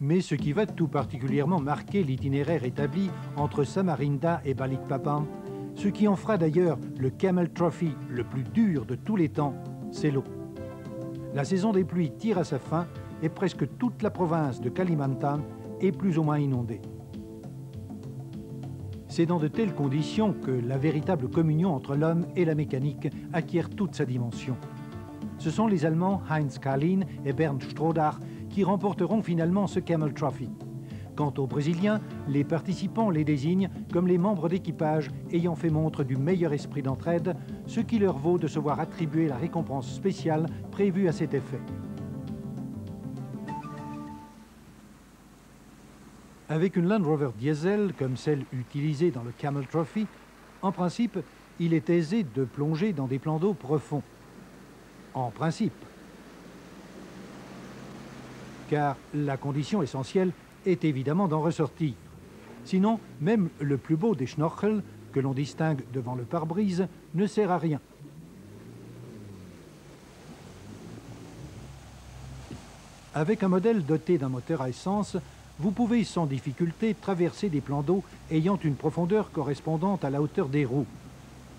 Mais ce qui va tout particulièrement marquer l'itinéraire établi entre Samarinda et Balikpapan, ce qui en fera d'ailleurs le Camel Trophy le plus dur de tous les temps, c'est l'eau. La saison des pluies tire à sa fin et presque toute la province de Kalimantan est plus ou moins inondée. C'est dans de telles conditions que la véritable communion entre l'homme et la mécanique acquiert toute sa dimension. Ce sont les Allemands Heinz Kalin et Bernd Strohdach qui remporteront finalement ce Camel Trophy. Quant aux Brésiliens, les participants les désignent comme les membres d'équipage ayant fait montre du meilleur esprit d'entraide, ce qui leur vaut de se voir attribuer la récompense spéciale prévue à cet effet. Avec une Land Rover diesel comme celle utilisée dans le Camel Trophy, en principe, il est aisé de plonger dans des plans d'eau profonds. En principe. Car la condition essentielle est évidemment d'en ressortir. Sinon, même le plus beau des schnorchels, que l'on distingue devant le pare-brise, ne sert à rien. Avec un modèle doté d'un moteur à essence, vous pouvez sans difficulté traverser des plans d'eau ayant une profondeur correspondante à la hauteur des roues.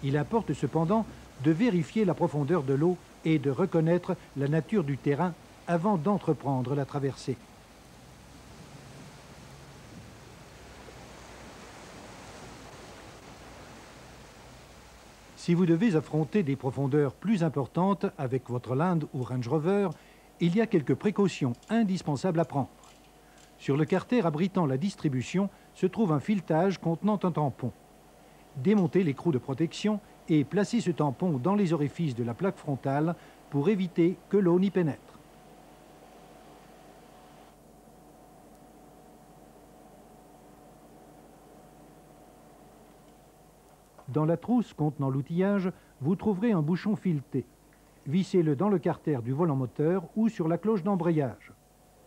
Il importe cependant de vérifier la profondeur de l'eau et de reconnaître la nature du terrain avant d'entreprendre la traversée. Si vous devez affronter des profondeurs plus importantes avec votre Land ou Range Rover, il y a quelques précautions indispensables à prendre. Sur le carter abritant la distribution se trouve un filetage contenant un tampon. Démontez l'écrou de protection et placez ce tampon dans les orifices de la plaque frontale pour éviter que l'eau n'y pénètre. Dans la trousse contenant l'outillage, vous trouverez un bouchon fileté. Vissez-le dans le carter du volant moteur ou sur la cloche d'embrayage.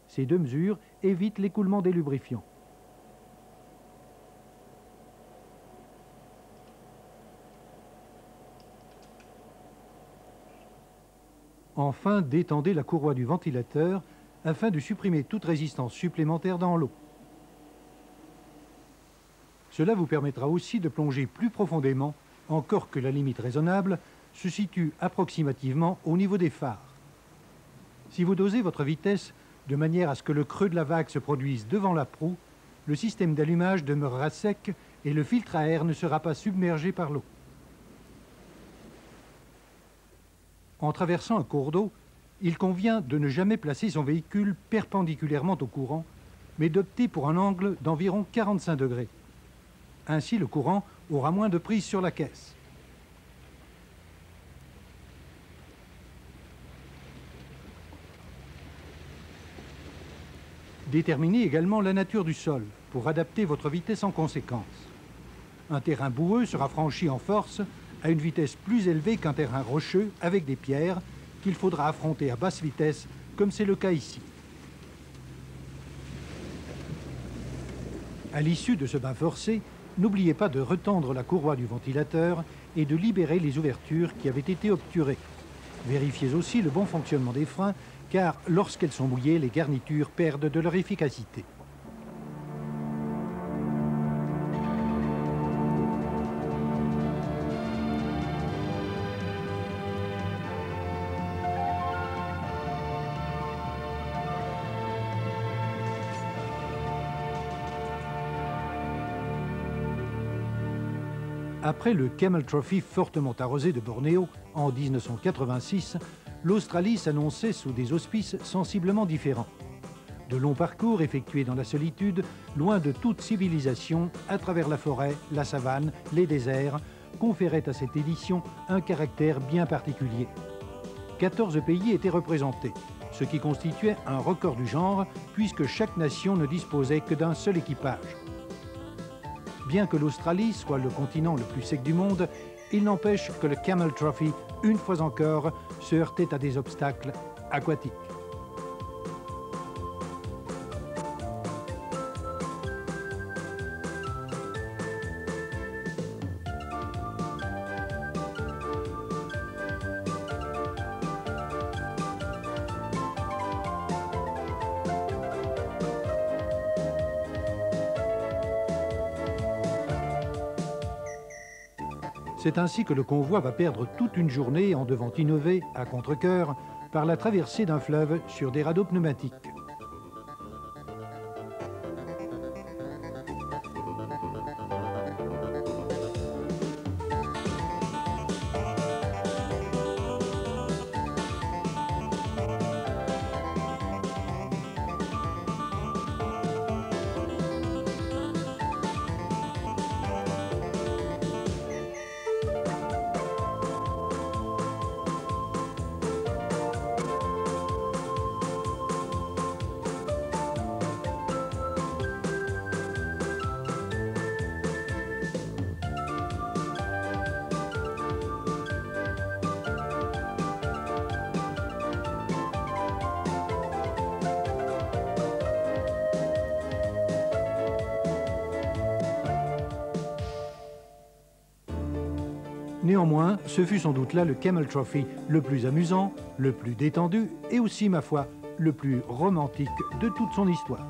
Ces deux mesures évitent l'écoulement des lubrifiants. Enfin, détendez la courroie du ventilateur afin de supprimer toute résistance supplémentaire dans l'eau. Cela vous permettra aussi de plonger plus profondément, encore que la limite raisonnable se situe approximativement au niveau des phares. Si vous dosez votre vitesse de manière à ce que le creux de la vague se produise devant la proue, le système d'allumage demeurera sec et le filtre à air ne sera pas submergé par l'eau. En traversant un cours d'eau, il convient de ne jamais placer son véhicule perpendiculairement au courant, mais d'opter pour un angle d'environ 45 degrés. Ainsi, le courant aura moins de prise sur la caisse. Déterminez également la nature du sol pour adapter votre vitesse en conséquence. Un terrain boueux sera franchi en force à une vitesse plus élevée qu'un terrain rocheux avec des pierres qu'il faudra affronter à basse vitesse, comme c'est le cas ici. À l'issue de ce bain forcé, n'oubliez pas de retendre la courroie du ventilateur et de libérer les ouvertures qui avaient été obturées. Vérifiez aussi le bon fonctionnement des freins, car lorsqu'elles sont mouillées, les garnitures perdent de leur efficacité. Après le Camel Trophy fortement arrosé de Bornéo en 1986, l'Australie s'annonçait sous des auspices sensiblement différents. De longs parcours effectués dans la solitude, loin de toute civilisation, à travers la forêt, la savane, les déserts, conféraient à cette édition un caractère bien particulier. 14 pays étaient représentés, ce qui constituait un record du genre, puisque chaque nation ne disposait que d'un seul équipage. Bien que l'Australie soit le continent le plus sec du monde, il n'empêche que le Camel Trophy, une fois encore, se heurtait à des obstacles aquatiques. C'est ainsi que le convoi va perdre toute une journée en devant innover, à contre-cœur, par la traversée d'un fleuve sur des radeaux pneumatiques. Néanmoins, ce fut sans doute là le Camel Trophy le plus amusant, le plus détendu et aussi, ma foi, le plus romantique de toute son histoire.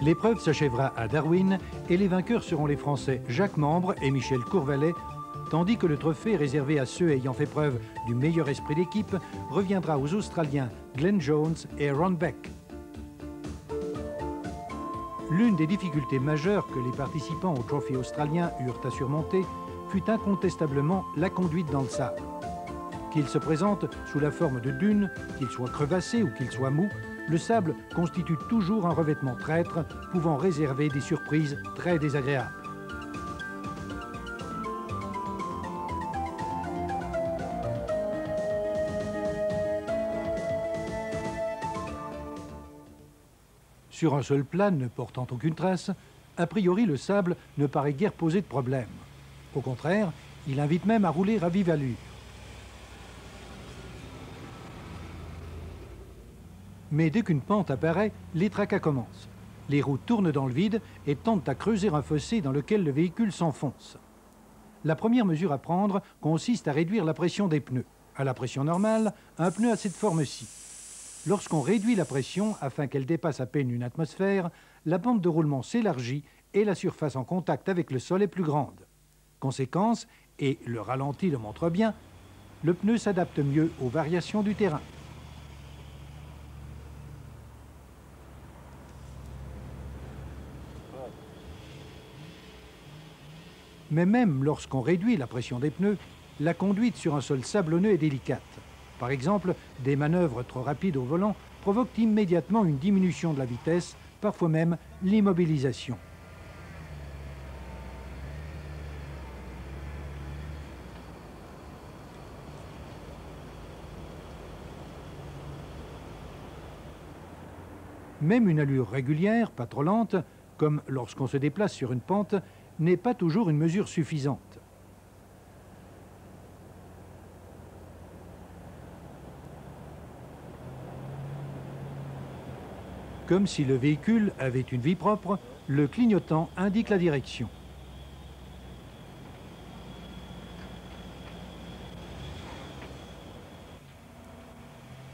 L'épreuve s'achèvera à Darwin et les vainqueurs seront les Français Jacques Membre et Michel Courvalet, tandis que le trophée réservé à ceux ayant fait preuve du meilleur esprit d'équipe reviendra aux Australiens Glenn Jones et Ron Beck. L'une des difficultés majeures que les participants au Trophy australien eurent à surmonter fut incontestablement la conduite dans le sable. Qu'il se présente sous la forme de dunes, qu'il soit crevassé ou qu'il soit mou, le sable constitue toujours un revêtement traître, pouvant réserver des surprises très désagréables. Sur un seul plat ne portant aucune trace, a priori le sable ne paraît guère poser de problème. Au contraire, il invite même à rouler à vive allure. Mais dès qu'une pente apparaît, les tracas commencent. Les roues tournent dans le vide et tentent à creuser un fossé dans lequel le véhicule s'enfonce. La première mesure à prendre consiste à réduire la pression des pneus. À la pression normale, un pneu a cette forme-ci. Lorsqu'on réduit la pression afin qu'elle dépasse à peine une atmosphère, la pente de roulement s'élargit et la surface en contact avec le sol est plus grande. Conséquence, et le ralenti le montre bien, le pneu s'adapte mieux aux variations du terrain. Mais même lorsqu'on réduit la pression des pneus, la conduite sur un sol sablonneux est délicate. Par exemple, des manœuvres trop rapides au volant provoquent immédiatement une diminution de la vitesse, parfois même l'immobilisation. Même une allure régulière, pas trop lente, comme lorsqu'on se déplace sur une pente, n'est pas toujours une mesure suffisante. Comme si le véhicule avait une vie propre, le clignotant indique la direction.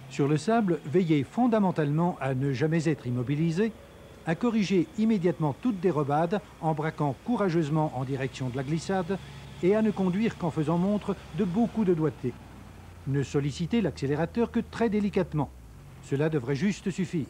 Sur le sable, veillez fondamentalement à ne jamais être immobilisé, à corriger immédiatement toute dérobade en braquant courageusement en direction de la glissade et à ne conduire qu'en faisant montre de beaucoup de doigté. Ne sollicitez l'accélérateur que très délicatement. Cela devrait juste suffire.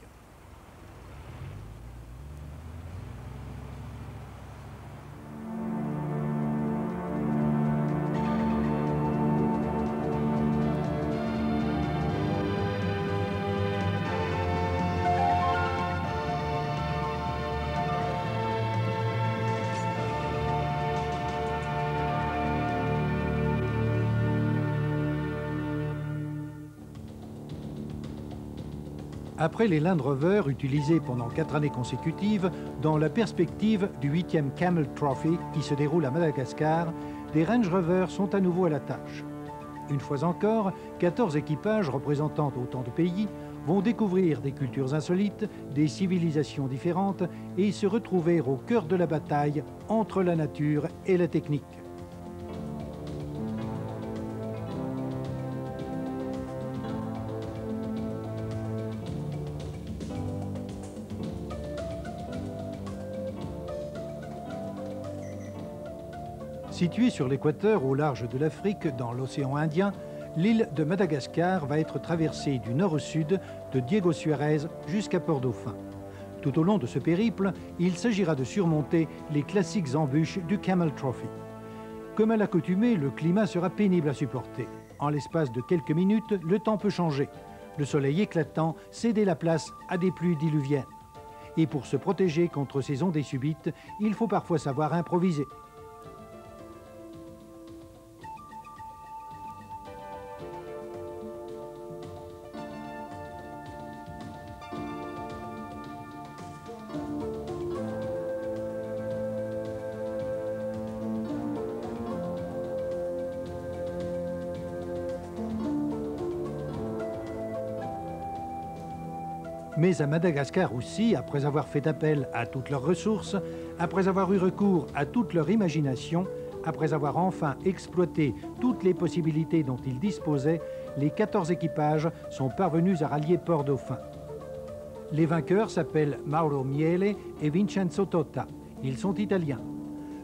Après les Land Rover utilisés pendant 4 années consécutives, dans la perspective du 8e Camel Trophy qui se déroule à Madagascar, des Range Rover sont à nouveau à la tâche. Une fois encore, 14 équipages représentant autant de pays vont découvrir des cultures insolites, des civilisations différentes et se retrouver au cœur de la bataille entre la nature et la technique. Située sur l'équateur au large de l'Afrique, dans l'océan Indien, l'île de Madagascar va être traversée du nord au sud, de Diego Suarez jusqu'à Port-Dauphin. Tout au long de ce périple, il s'agira de surmonter les classiques embûches du Camel Trophy. Comme à l'accoutumée, le climat sera pénible à supporter. En l'espace de quelques minutes, le temps peut changer. Le soleil éclatant céder la place à des pluies diluviennes. Et pour se protéger contre ces ondées subites, il faut parfois savoir improviser. Mais à Madagascar aussi, après avoir fait appel à toutes leurs ressources, après avoir eu recours à toute leur imagination, après avoir enfin exploité toutes les possibilités dont ils disposaient, les 14 équipages sont parvenus à rallier Port-Dauphin. Les vainqueurs s'appellent Mauro Miele et Vincenzo Totta. Ils sont italiens.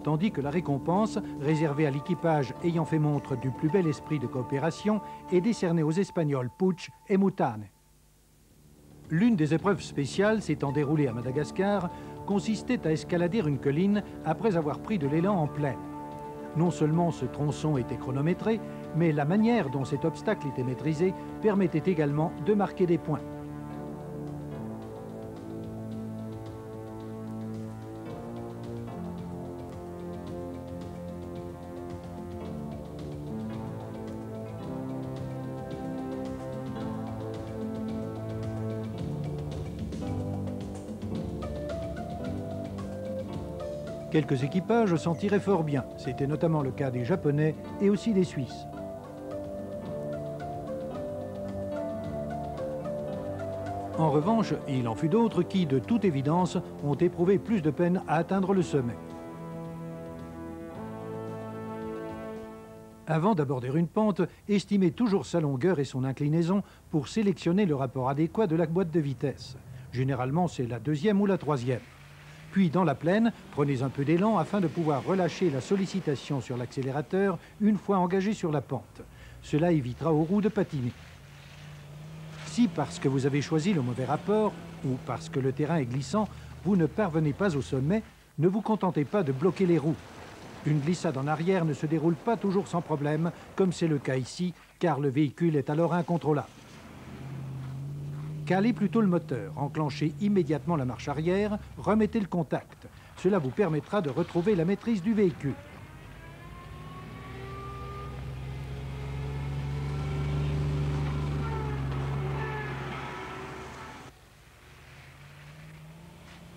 Tandis que la récompense, réservée à l'équipage ayant fait montre du plus bel esprit de coopération, est décernée aux Espagnols Puig et Mutane. L'une des épreuves spéciales s'étant déroulée à Madagascar consistait à escalader une colline après avoir pris de l'élan en plaine. Non seulement ce tronçon était chronométré, mais la manière dont cet obstacle était maîtrisé permettait également de marquer des points. Quelques équipages s'en tiraient fort bien. C'était notamment le cas des Japonais et aussi des Suisses. En revanche, il en fut d'autres qui, de toute évidence, ont éprouvé plus de peine à atteindre le sommet. Avant d'aborder une pente, estimez toujours sa longueur et son inclinaison pour sélectionner le rapport adéquat de la boîte de vitesse. Généralement, c'est la deuxième ou la troisième. Puis, dans la plaine, prenez un peu d'élan afin de pouvoir relâcher la sollicitation sur l'accélérateur une fois engagé sur la pente. Cela évitera aux roues de patiner. Si, parce que vous avez choisi le mauvais rapport ou parce que le terrain est glissant, vous ne parvenez pas au sommet, ne vous contentez pas de bloquer les roues. Une glissade en arrière ne se déroule pas toujours sans problème, comme c'est le cas ici, car le véhicule est alors incontrôlable. Calez plutôt le moteur, enclenchez immédiatement la marche arrière, remettez le contact. Cela vous permettra de retrouver la maîtrise du véhicule.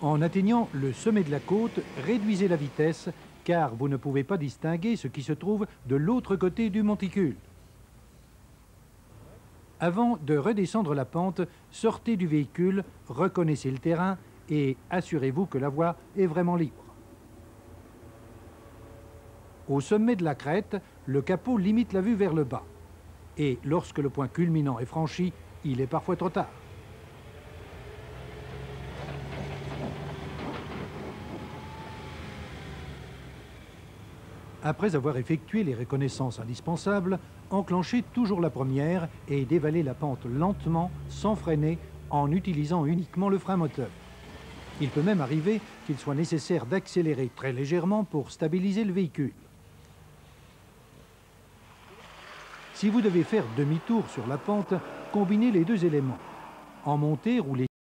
En atteignant le sommet de la côte, réduisez la vitesse, car vous ne pouvez pas distinguer ce qui se trouve de l'autre côté du monticule. Avant de redescendre la pente, sortez du véhicule, reconnaissez le terrain et assurez-vous que la voie est vraiment libre. Au sommet de la crête, le capot limite la vue vers le bas. Et lorsque le point culminant est franchi, il est parfois trop tard. Après avoir effectué les reconnaissances indispensables, enclenchez toujours la première et dévalez la pente lentement, sans freiner, en utilisant uniquement le frein moteur. Il peut même arriver qu'il soit nécessaire d'accélérer très légèrement pour stabiliser le véhicule. Si vous devez faire demi-tour sur la pente, combinez les deux éléments. En montée, roulez